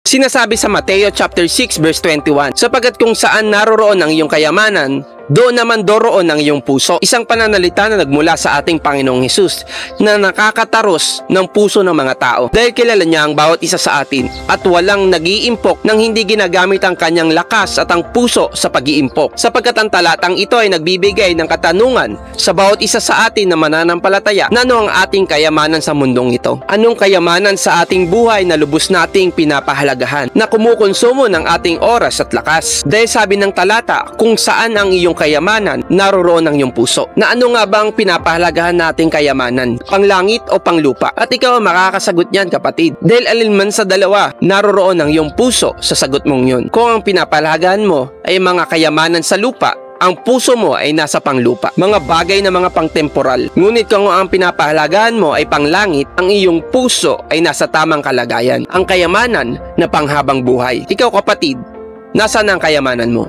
Sinasabi sa Mateo chapter 6 verse 21, sapagkat kung saan naroroon ang iyong kayamanan, doon naman doroon ang iyong puso. Isang pananalita na nagmula sa ating Panginoong Hesus na nakakataros ng puso ng mga tao. Dahil kilala niya ang bawat isa sa atin at walang nag-iimpok nang hindi ginagamit ang kanyang lakas at ang puso sa pag-iimpok. Sapagkat ang talatang ito ay nagbibigay ng katanungan sa bawat isa sa atin na mananampalataya na ano ang ating kayamanan sa mundong ito. Anong kayamanan sa ating buhay na lubos nating pinapahalagahan, na kumukonsumo ng ating oras at lakas. Dahil sabi ng talata, kung saan ang iyong kayamanan, naroroon ang iyong puso. Na ano nga bang pinapahalagahan nating kayamanan? Panglangit o panglupa? At ikaw ang makakasagot niyan, kapatid. Dahil alinman sa dalawa, naroroon ang iyong puso sa sagot mong yun. Kung ang pinapahalagahan mo ay mga kayamanan sa lupa, ang puso mo ay nasa panglupa. Mga bagay na mga pangtemporal. Ngunit kung ang pinapahalagahan mo ay panglangit, ang iyong puso ay nasa tamang kalagayan. Ang kayamanan na panghabang buhay. Ikaw, kapatid, nasaan ang kayamanan mo?